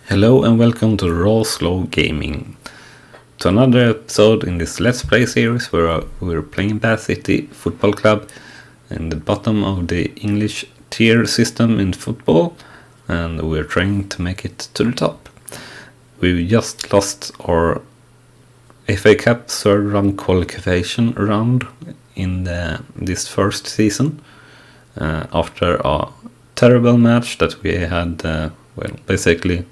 Hello and welcome to Raw Slow Gaming, to another episode in this Let's Play series where we're playing Bath City Football Club in the bottom of the English tier system in football, and we're trying to make it to the top. We just lost our FA Cup third round qualification round in this first season after a terrible match that we had, basically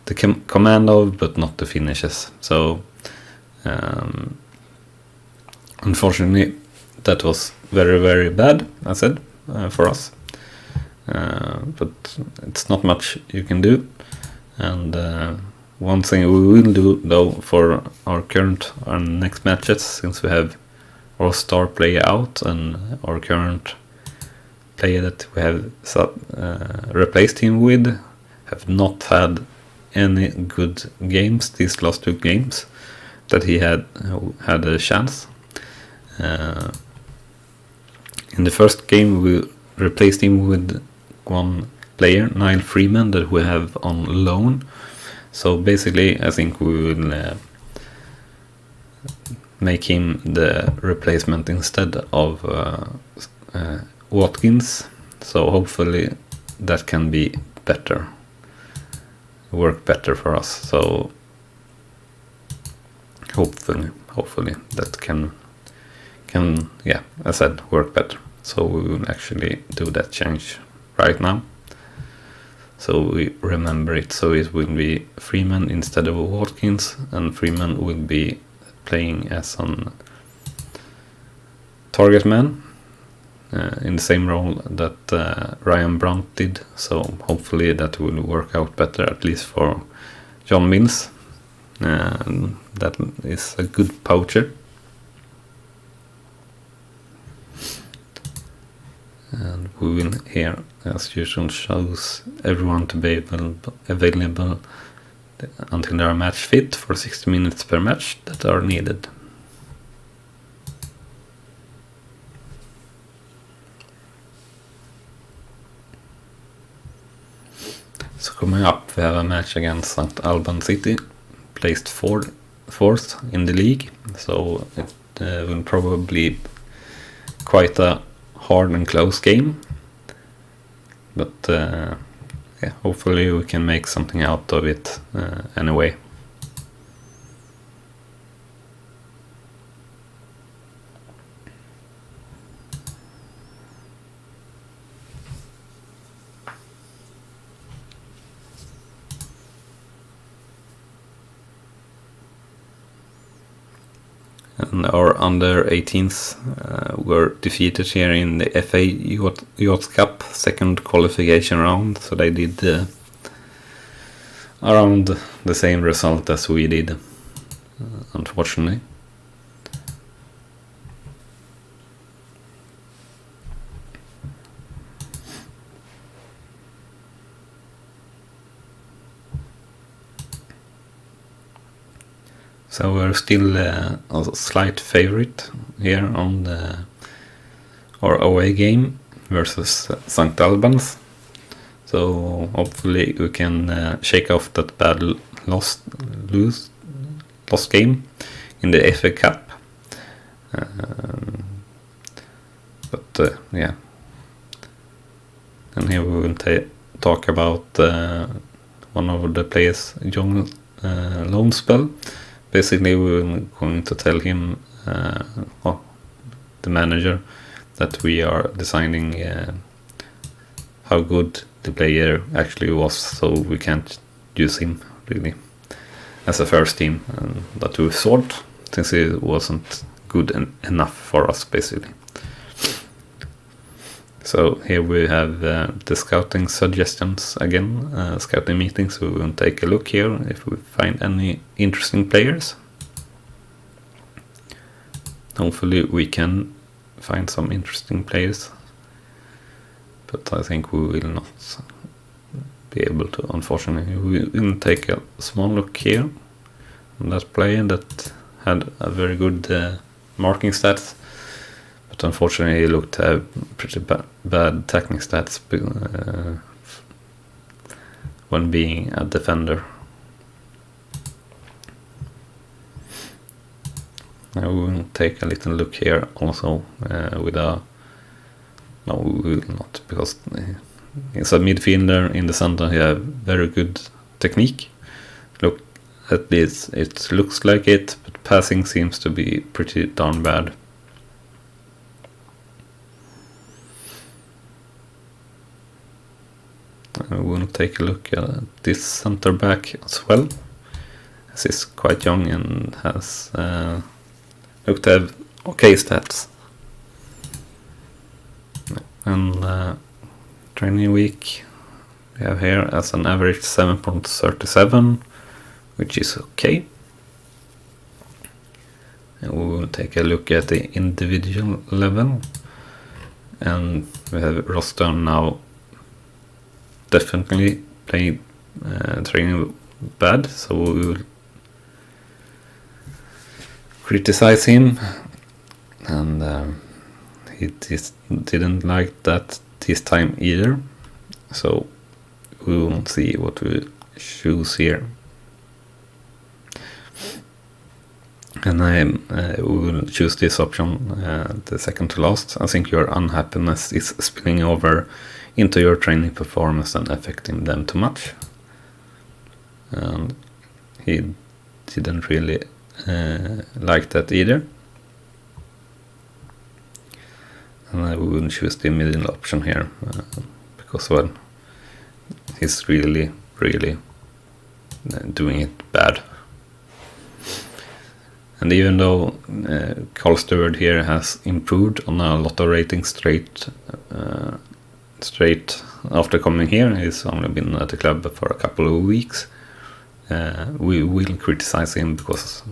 the command of, but not the finishes. So unfortunately that was very, very bad, I said, for us. But it's not much you can do. And one thing we will do though for our current and next matches, since we have our star player out and our current player that we have replaced him with have not had any good games these last two games that he had a chance. In the first game we replaced him with one player, Niall Freeman, that we have on loan. So basically I think we will make him the replacement instead of Watkins. So hopefully that can be better, work better for us. So hopefully that can as I said, work better. So we will actually do that change right now, so we remember it. So it will be Freeman instead of Watkins, and Freeman will be playing as an target man in the same role that Ryan Brunt did. So hopefully that will work out better, at least for John Mills. That is a good poacher. And we will here, as usual, shows everyone to be available until they are match fit for 60 minutes per match that are needed. So coming up, we have a match against St. Alban City, placed fourth in the league. So it will probably be quite a hard and close game, but hopefully we can make something out of it anyway. And our under 18s were defeated here in the FA Youth Cup second qualification round. So they did around the same result as we did, unfortunately. So we're still a slight favorite here on our away game versus St. Albans. So hopefully we can shake off that bad lost game in the FA Cup. And here we will talk about one of the players' young loan spell. Basically, we're going to tell him, the manager, that we are deciding how good the player actually was, so we can't use him really as a first team, and that we thought, since he wasn't good enough for us, basically. So here we have the scouting suggestions again, scouting meetings. We will take a look here if we find any interesting players. Hopefully we can find some interesting players, but I think we will not be able to, unfortunately. We will take a small look here on that player that had a very good marking stats. But unfortunately, he looked to have pretty bad tackling stats when being a defender. will take a little look here also with a... No, we will not, because he's a midfielder in the center. He has very good technique. Look, at least it looks like it, but passing seems to be pretty darn bad. I will take a look at this center back as well, as he's quite young and has looked to have okay stats. And training week we have here as an average 7.37, which is okay. And we will take a look at the individual level, and we have roster now definitely playing training bad, so we will criticize him, and he didn't like that this time either, so we will see what we choose here. And we will choose this option, the second to last. I think your unhappiness is spilling over into your training performance and affecting them too much. And he didn't really like that either. And I will choose the middle option here, because, well, he's really doing it bad. And even though Carl Stewart here has improved on a lot of ratings straight after coming here, he's only been at the club for a couple of weeks. We will criticize him because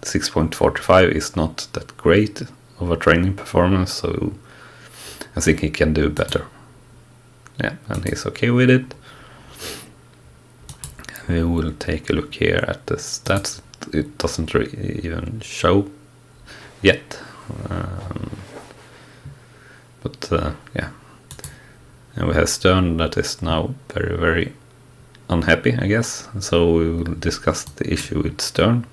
6.45 is not that great of a training performance, so I think he can do better. Yeah, and he's okay with it. We will take a look here at the stats. It doesn't even show yet, but yeah. And we have Stern that is now very unhappy, I guess. So we will discuss the issue with Stern.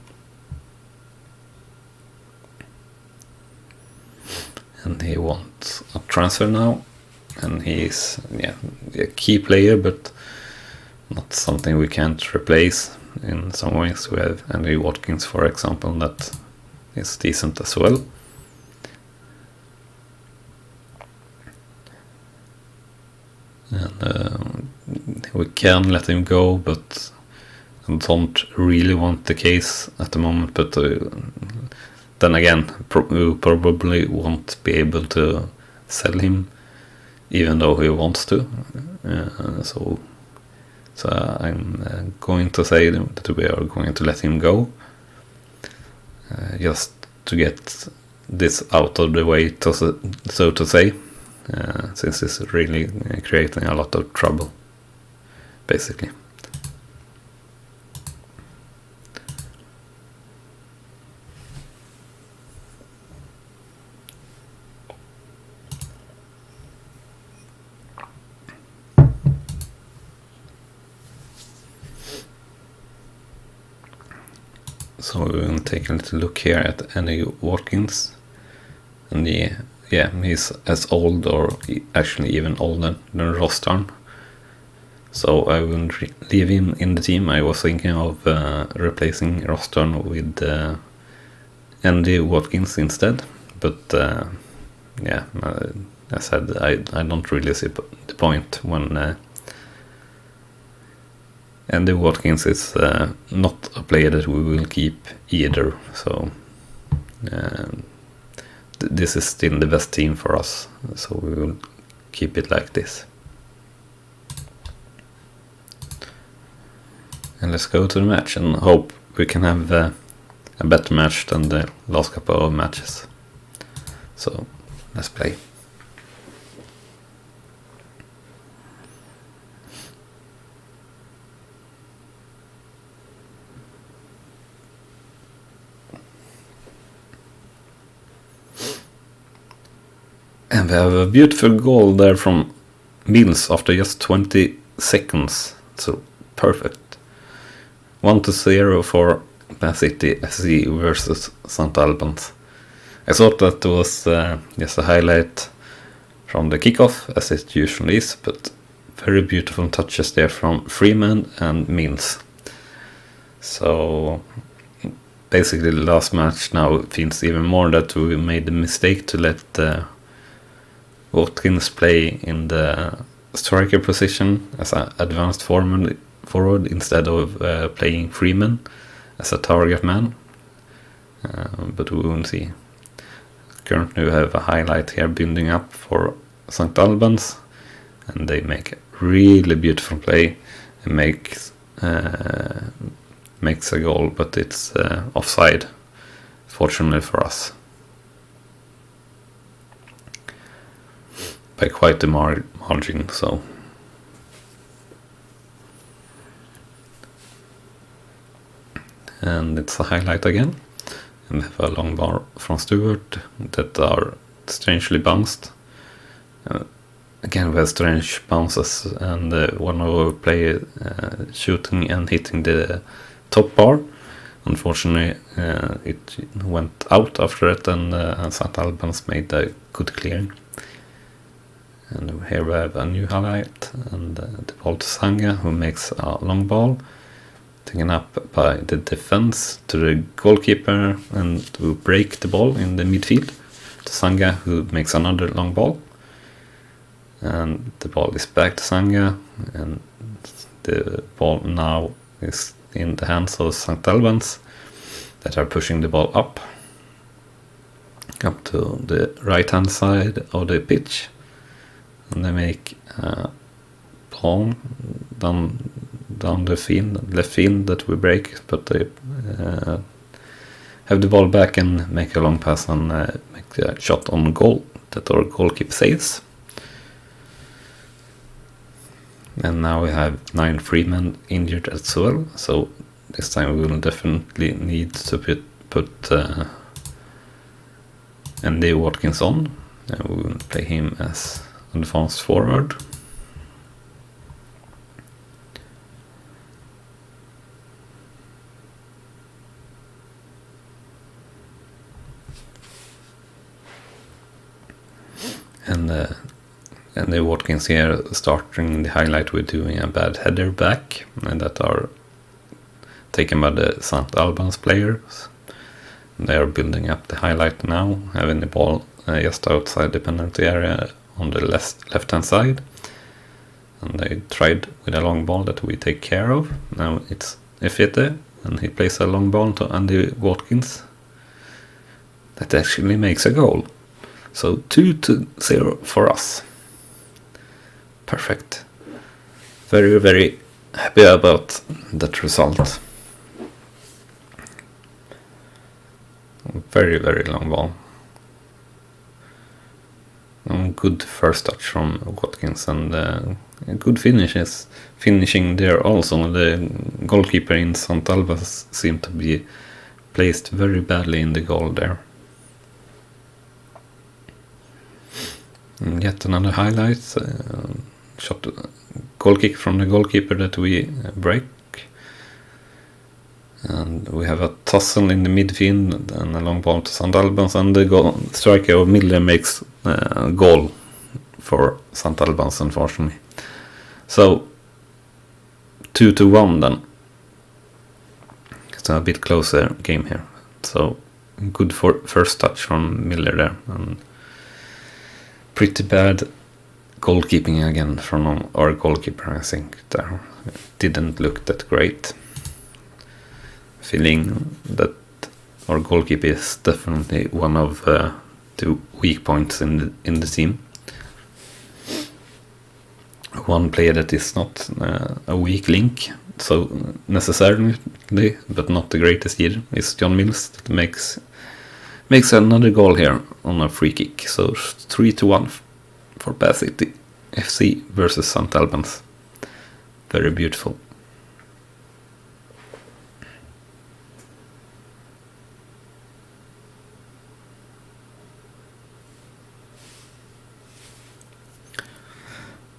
And he wants a transfer now, and he's a key player, but not something we can't replace. In some ways, we have Andy Watkins, for example, that is decent as well. And we can let him go, but I don't really want the case at the moment. But then again, we probably won't be able to sell him, even though he wants to. So I'm going to say that we are going to let him go, just to get this out of the way, so to say, since it's really creating a lot of trouble, basically. So we're going to take a little look here at Andy Watkins, and he's as old, or actually even older than Rostarn. So I will leave him in the team. I was thinking of replacing Rostarn with Andy Watkins instead, but as I said, I don't really see the point when Andy Watkins is not a player that we will keep either, so this is still the best team for us, so we will keep it like this. And let's go to the match and hope we can have a better match than the last couple of matches. So let's play. And we have a beautiful goal there from Mills after just 20 seconds. So perfect. 1-0 for Bath City FC versus St. Albans. I thought that was just a highlight from the kickoff, as it usually is, but very beautiful touches there from Freeman and Mills. So basically the last match now feels even more that we made the mistake to let Watkins play in the striker position as an advanced forward instead of playing Freeman as a target man. But we will see. Currently we have a highlight here building up for St. Albans, and they make a really beautiful play and makes a goal, but it's offside, fortunately for us, by quite a margin. So and it's a highlight again, and we have a long ball from Stewart that are strangely bounced. Again, we have strange bounces, and one of our players shooting and hitting the top bar. Unfortunately, it went out after it, and St. Albans made a good clearing. And here we have a new highlight, and the ball to Sanga, who makes a long ball, taken up by the defense to the goalkeeper, and to break the ball in the midfield to Sanga, who makes another long ball. And the ball is back to Sanga, and the ball now is in the hands of St. Albans, that are pushing the ball up to the right hand side of the pitch, and they make a ball down the field, left field, that we break, but they have the ball back and make a long pass and make a shot on goal that our goalkeeper saves. And now we have 9 Freemen injured as well, so this time we will definitely need to put Andy Watkins on, and we will play him as advanced forward. And the Watkins here starting the highlight with doing a bad header back, and that are taken by the St. Albans players. They are building up the highlight now, having the ball just outside the penalty area on the left hand side. And they tried with a long ball that we take care of. Now it's Efete, and he plays a long ball to Andy Watkins. That actually makes a goal. So 2-0 for us. Perfect. Very, very happy about that result. Very, very long ball. And good first touch from Watkins, and good finishing there also. The goalkeeper in St. Albans seemed to be placed very badly in the goal there. And yet another highlight. Shot goal kick from the goalkeeper that we break, and we have a tussle in the midfield and a long ball to St. Albans, and the striker of Miller makes a goal for St. Albans, unfortunately. So 2-1 then. It's a bit closer game here. So good for first touch from Miller there, and pretty bad goalkeeping again from our goalkeeper. I think there didn't look that great. Feeling that our goalkeeper is definitely one of the weak points in the team. One player that is not a weak link, so necessarily, but not the greatest either, is John Mills, that makes another goal here on a free kick. So 3-1 for Bath City FC versus St. Albans. Very beautiful.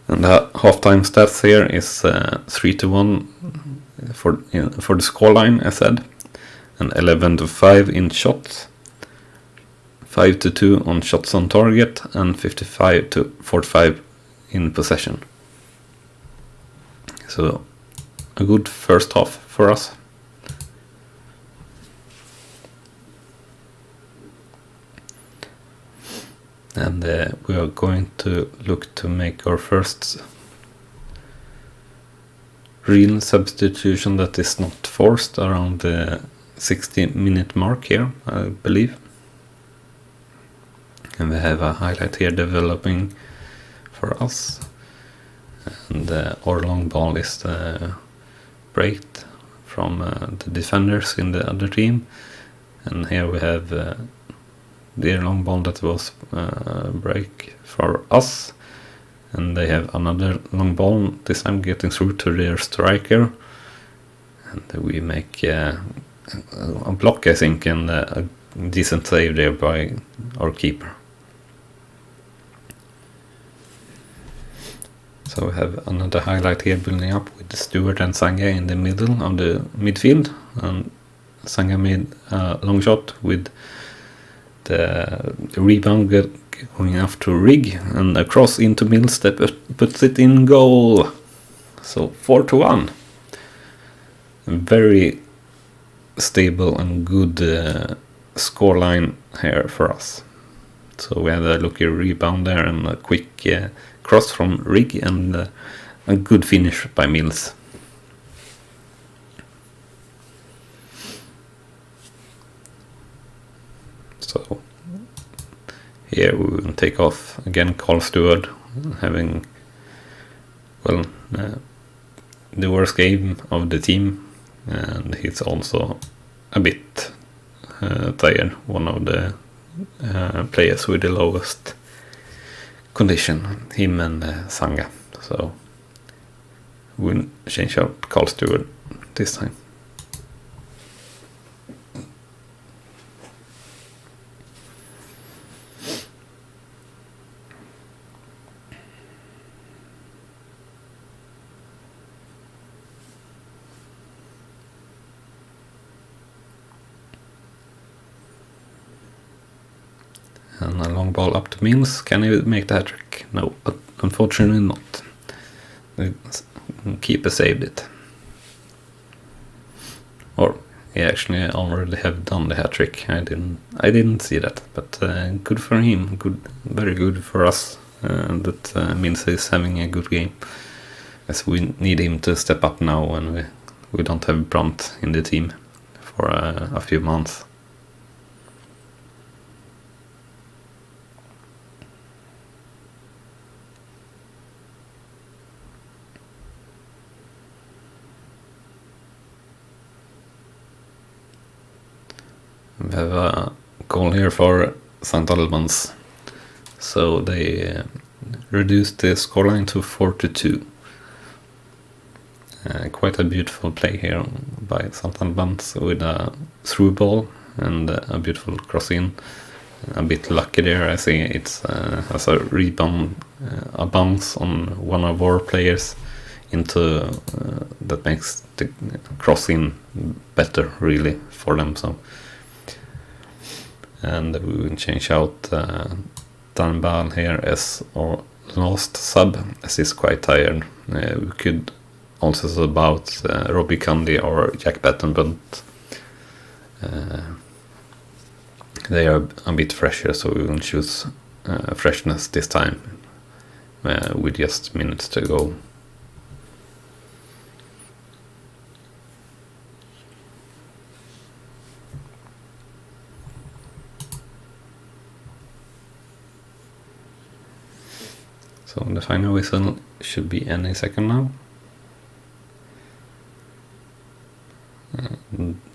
And the halftime stats here is 3-1 for the scoreline, as said. and 11-5 in shots, 5-2 on shots on target, and 55-45 in possession. So a good first half for us. And we are going to look to make our first real substitution that is not forced around the 60-minute mark here, I believe. And we have a highlight here developing for us. And our long ball is breaked from the defenders in the other team. And here we have the long ball that was break for us. And they have another long ball, this time getting through to their striker. And we make a block, I think, and a decent save there by our keeper. So we have another highlight here building up with Stewart and Sanga in the middle of the midfield. And Sanga made a long shot with the rebound going after Rigg and a cross into Mills that puts it in goal. So 4-1. Very stable and good scoreline here for us. So we had a lucky rebound there and a quick cross from Rigg and a good finish by Mills. So here we will take off again Carl Stewart, having the worst game of the team, and he's also a bit tired, one of the players with the lowest condition, him and Sanga. So we'll change out Carl Stewart this time. And a long ball up to Mills. Can he make the hat-trick? No, but unfortunately not. The keeper saved it. Or he actually already have done the hat-trick. I didn't see that, but good for him. Good, very good for us. That means he's having a good game. As we need him to step up now when we don't have Brandt in the team for a few months. We have a goal here for St. Albans. So they reduced the scoreline to 4-2. Quite a beautiful play here by St. Albans with a through ball and a beautiful cross in. A bit lucky there, I see it's has a rebound, a bounce on one of our players into that makes the cross in better really for them. So. And we will change out Danbal here as our last sub, as he's quite tired. We could also sub out Robbie Candy or Jack Batten, but they are a bit fresher, so we will choose freshness this time with just minutes to go. So the final whistle should be any second now.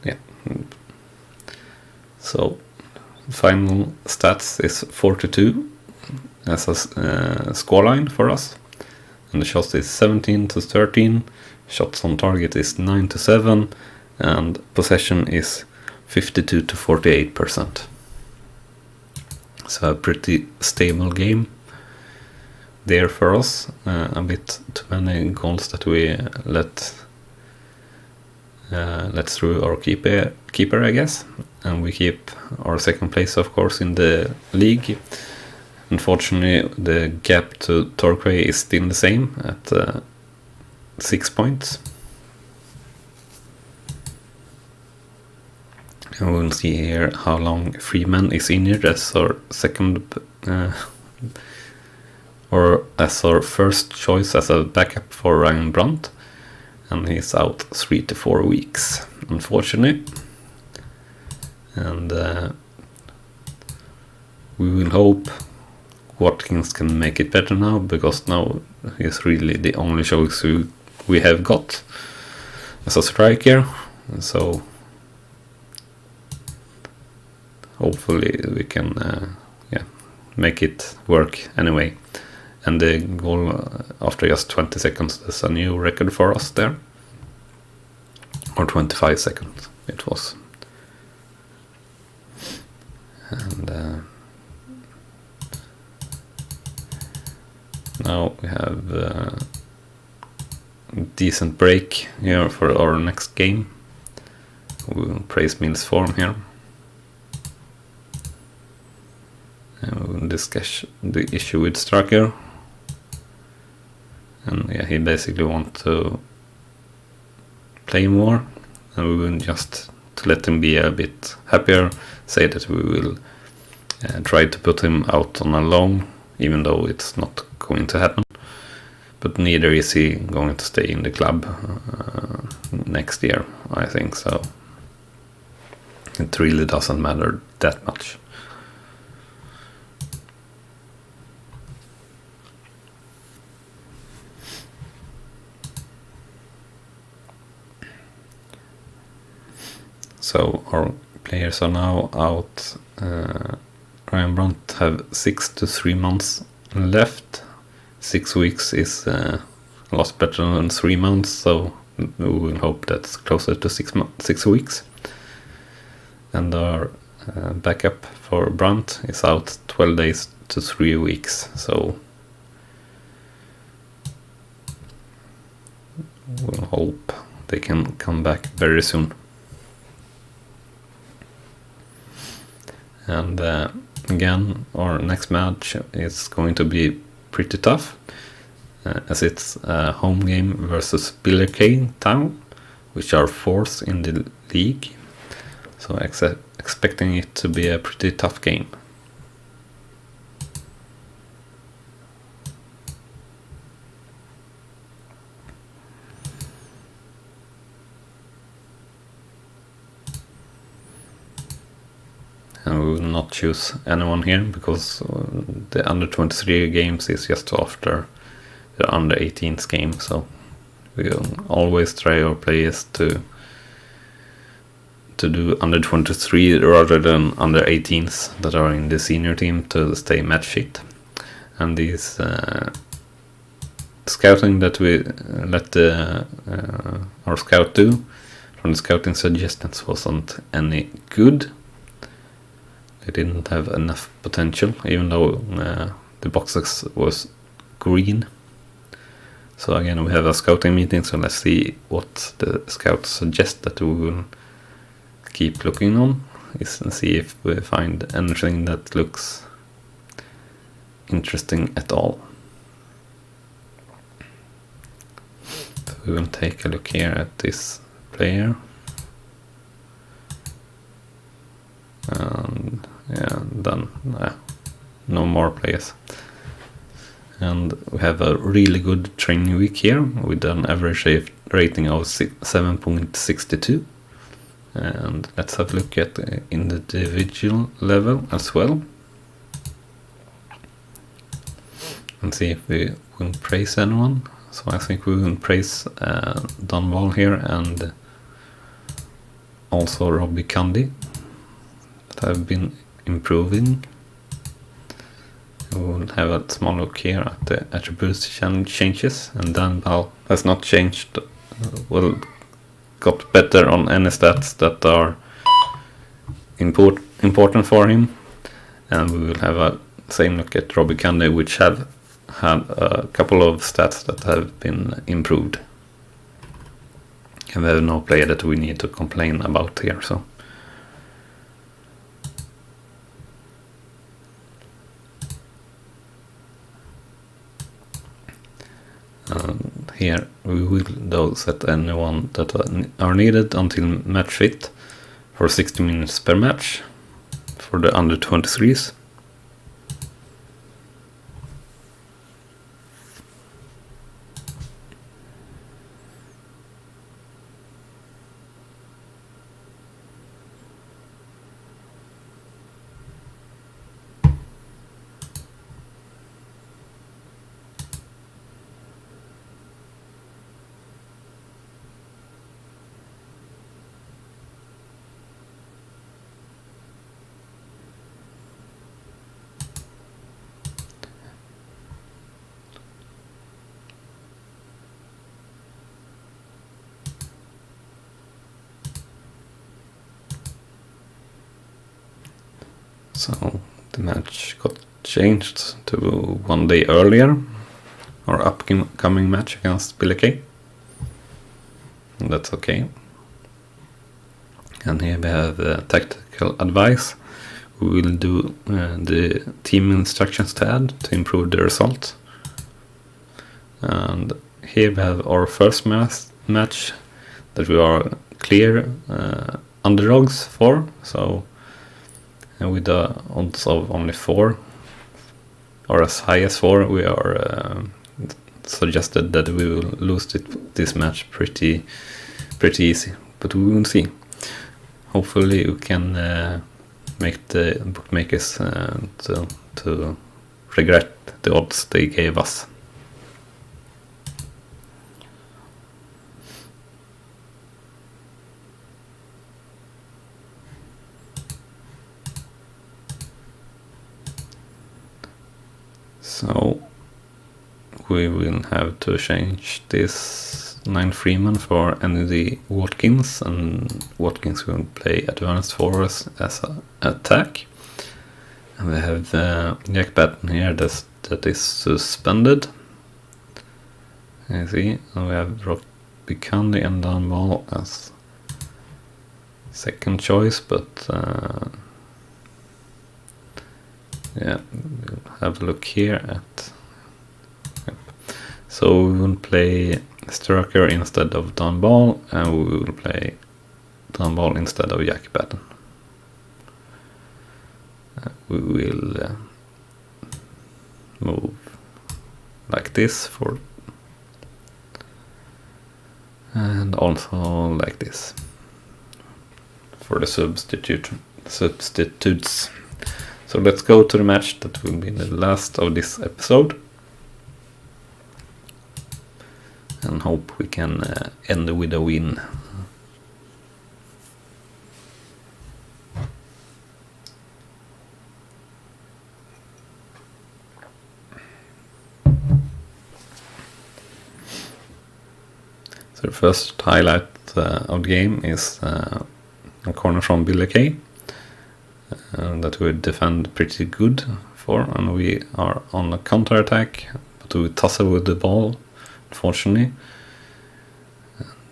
Yeah. So final stats is 4-2 as a scoreline for us, and the shots is 17-13. Shots on target is 9-7, and possession is 52-48%. So a pretty stable game there for us. A bit too many goals that we let Let's through our keeper, I guess, and we keep our second place, of course, in the league. Unfortunately, the gap to Torquay is still the same at 6 points. And we'll see here how long Freeman is injured as our second or as our first choice as a backup for Ryan Brunt. And he's out 3 to 4 weeks, unfortunately. And we will hope Watkins can make it better now, because now he's really the only choice we have got as a striker. So hopefully we can make it work anyway. And the goal after just 20 seconds is a new record for us there. Or 25 seconds it was. And now we have a decent break here for our next game. We'll praise Mills' form here. And we will discuss the issue with Striker. And yeah, he basically wants to play more, and we will just, to let him be a bit happier, say that we will try to put him out on a loan, even though it's not going to happen. But neither is he going to stay in the club next year, I think, so it really doesn't matter that much. So our players are now out. Ryan Brunt have 6 to 3 months left. 6 weeks is a lot better than 3 months, so we will hope that's closer to 6 weeks. And our backup for Brunt is out 12 days to 3 weeks, so we'll hope they can come back very soon. And again, our next match is going to be pretty tough, as it's a home game versus Billericay Town, which are fourth in the league. So expecting it to be a pretty tough game. And we will not choose anyone here, because the under 23 games is just after the under 18s game, so we will always try our players to do under 23 rather than under 18s that are in the senior team to stay match fit. And these scouting that we let our scout do from the scouting suggestions wasn't any good. They didn't have enough potential, even though the boxes was green. So again, we have a scouting meeting, so let's see what the scouts suggest that we will keep looking on, and see if we find anything that looks interesting at all. So we will take a look here at this player. And then no more players. And we have a really good training week here with an average rating of 7.62. And let's have a look at the individual level as well, and see if we will praise anyone. So I think we will praise Don Wall here, and also Robbie Candy, that have been improving. We'll have a small look here at the attributes changes, and Dan Ball has not changed, got better on any stats that are important for him. And we will have a same look at Robbie Candy, which have had a couple of stats that have been improved. And we have no player that we need to complain about here, so. Here we will though set anyone that are needed until match fit for 60 minutes per match for the under 23s. So the match got changed to one day earlier, our upcoming match against Billericay. And that's okay. And here we have tactical advice. We will do the team instructions to add to improve the result. And here we have our first match that we are clear underdogs for. So with the odds of only 4 or as high as 4, we are suggested that we will lose this match pretty easy, but we will see. Hopefully we can make the bookmakers to regret the odds they gave us. So we will have to change this 9 Freeman for Andy Watkins, and Watkins will play advanced for us as an attack. And we have Jack Batten here that is suspended. You see, and we have Rock Bicandi and down ball as second choice, but yeah, we'll have a look here at. Yep. So we will play Striker instead of down ball, and we will play down ball instead of Jack Batten. We will move like this for, and also like this for the substitutes. So let's go to the match that will be the last of this episode, and hope we can end with a win. So the first highlight of the game is a corner from Billericay. That we defend pretty good for, and we are on a counter attack, but we tussle with the ball, unfortunately.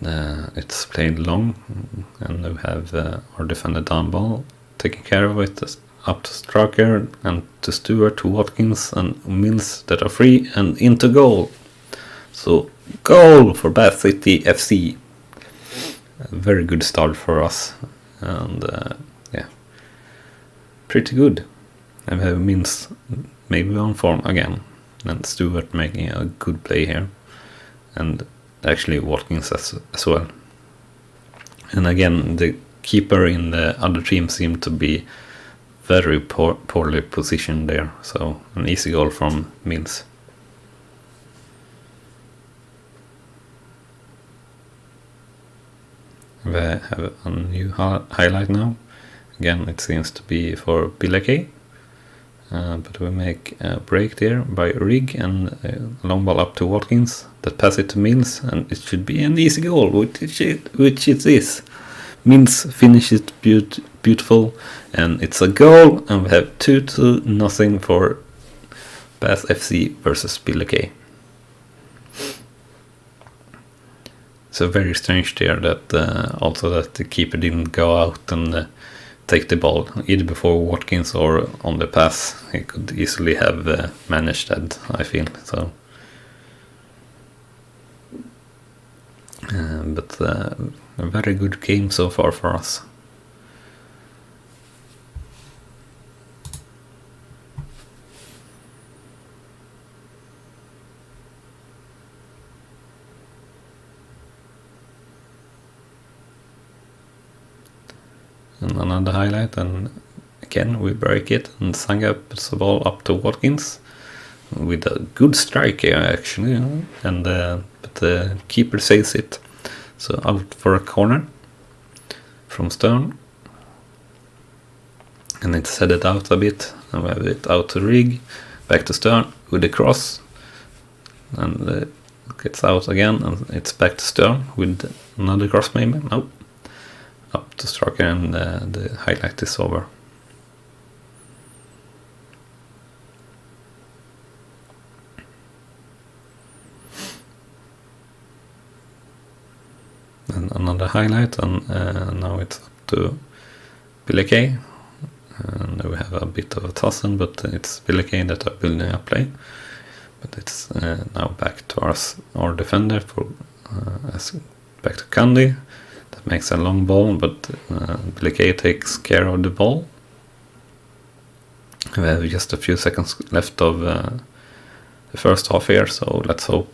And, it's played long, and we have our defender down ball, taking care of it up to Striker and to Stewart, to Watkins and Mills that are free, and into goal. So goal for Bath City FC. A very good start for us, and yeah, pretty good. And we have Mills maybe on form again, and Stewart making a good play here, and actually Watkins as well. And again, the keeper in the other team seemed to be very poorly positioned there, so an easy goal from Mills. We have a new highlight now. Again, it seems to be for Billericay, but we make a break there by Rigg, and a long ball up to Watkins that pass it to Mills, and it should be an easy goal, which it is. Mills finishes beautiful, and it's a goal, and we have 2-0 for Bath FC versus Billericay. It's a very strange there that also that the keeper didn't go out and take the ball either before Watkins or on the pass. He could easily have managed that, I feel. So, but a very good game so far for us. And another highlight, and again we break it, and Sanga puts the ball up to Watkins with a good strike here actually, and but the keeper saves it, so out for a corner from Stern, and it's headed out a bit, and we have it out to Rigg, back to Stern with the cross, and it gets out again, and it's back to Stern with another cross maybe, no. Up to Striker, and the highlight is over. And another highlight, and now it's up to Billy Kay, and we have a bit of a tussle, but it's Billy Kay that are building up play. But it's now back to our defender for back to Candy. Makes a long ball, but Billy Kay takes care of the ball. We have just a few seconds left of the first half here, so let's hope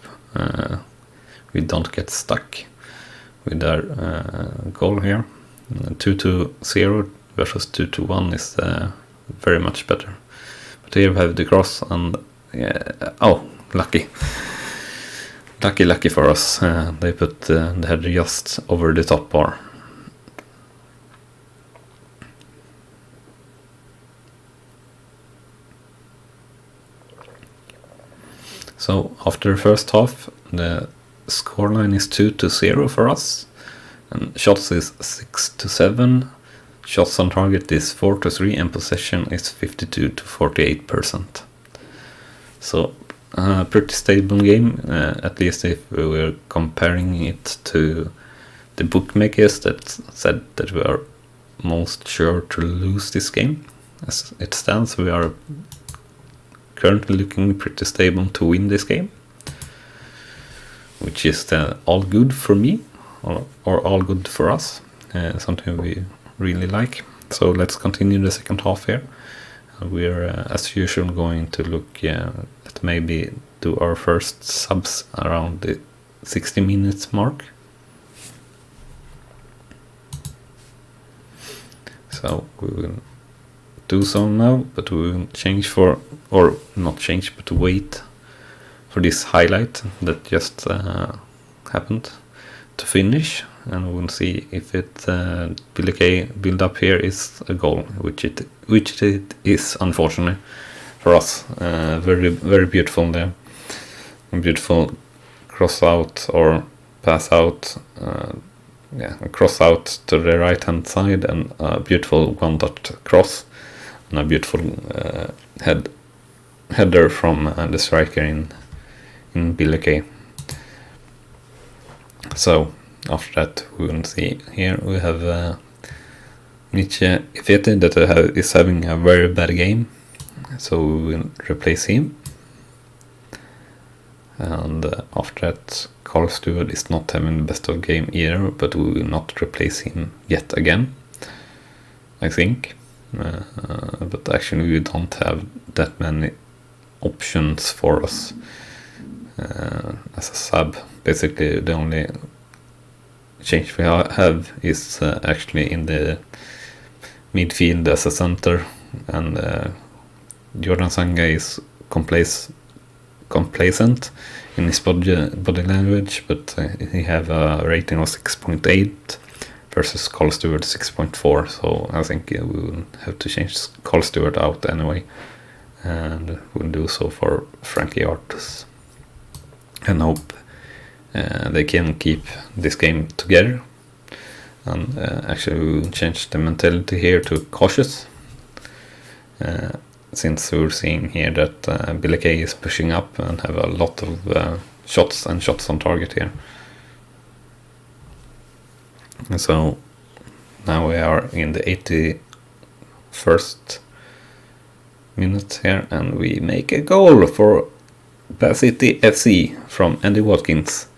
we don't get stuck with our goal here. 2-0 versus 2-1 is very much better. But here we have the cross, and oh, lucky. Lucky for us, they put the header just over the top bar. So after the first half, the scoreline is 2-0 for us, and shots is 6-7, shots on target is 4-3, and possession is 52-48%. So pretty stable game, at least if we were comparing it to the bookmakers that said that we are most sure to lose this game. As it stands, we are currently looking pretty stable to win this game, which is all good for me, or all good for us, something we really like. So let's continue the second half here. We're as usual going to look at maybe do our first subs around the 60 minutes mark. So we will do so now, but we will change for, or not change, but wait for this highlight that just happened to finish, and we'll see if it Billy Kay build up here is a goal, which it is, unfortunately for us. Very beautiful there, a beautiful cross out or pass out, a cross out to the right hand side, and a beautiful one dot cross, and a beautiful header from the striker in Billy Kay. So after that, we will see here we have Nietzsche Ifete that is having a very bad game, so we will replace him. And after that, Carl Stewart is not having the best of game either, but we will not replace him yet again, I think. But actually we don't have that many options for us as a sub. Basically the only change we have is actually in the midfield as a center, and Jordan Sanga is complacent in his body language, but he have a rating of 6.8 versus Carl Stewart 6.4, so I think we will have to change Carl Stewart out anyway, and we'll do so for Frankie Artus, and hope they can keep this game together. And actually we will change the mentality here to cautious, since we're seeing here that Billy Kay is pushing up and have a lot of shots on target here. So now we are in the 81st minute here, and we make a goal for Bath City FC from Andy Watkins.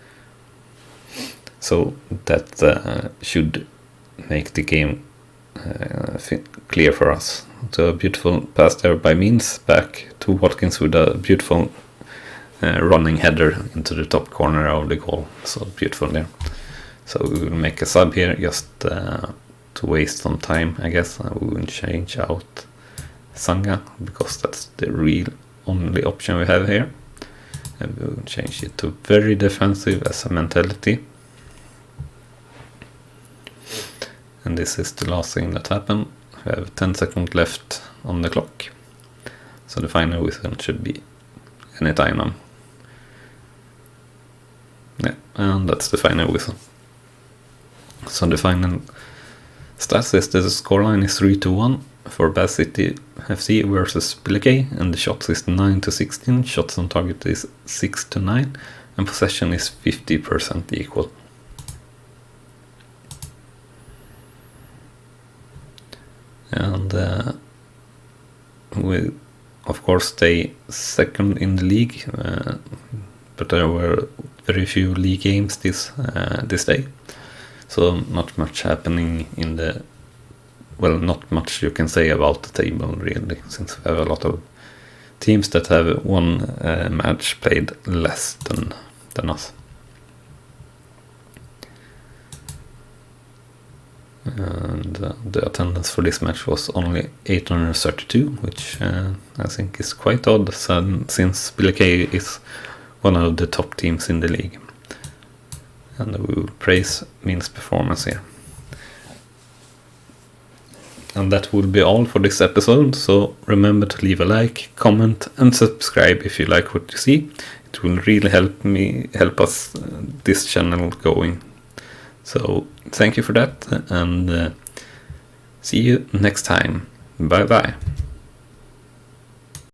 So that should make the game clear for us. So a beautiful pass there by Means back to Watkins with a beautiful running header into the top corner of the goal. So beautiful there. So we will make a sub here just to waste some time, I guess. We will change out Sanga because that's the real only option we have here. And we will change it to very defensive as a mentality. And this is the last thing that happened. We have 10 seconds left on the clock. So the final whistle should be any time now. Yeah, and that's the final whistle. So the final stats is the scoreline is 3-1 for Bath City FC versus Billy, and the shots is 9-16, shots on target is 6-9, and possession is 50% equal. And we of course stay second in the league, but there were very few league games this day. So not much happening in the, well, not much you can say about the table really, since we have a lot of teams that have one match played less than us. And the attendance for this match was only 832, which I think is quite odd, since Billy K is one of the top teams in the league. And we will praise Means' performance here. And that will be all for this episode, so remember to leave a like, comment and subscribe if you like what you see. It will really help us this channel going. So thank you for that, and see you next time. Bye bye.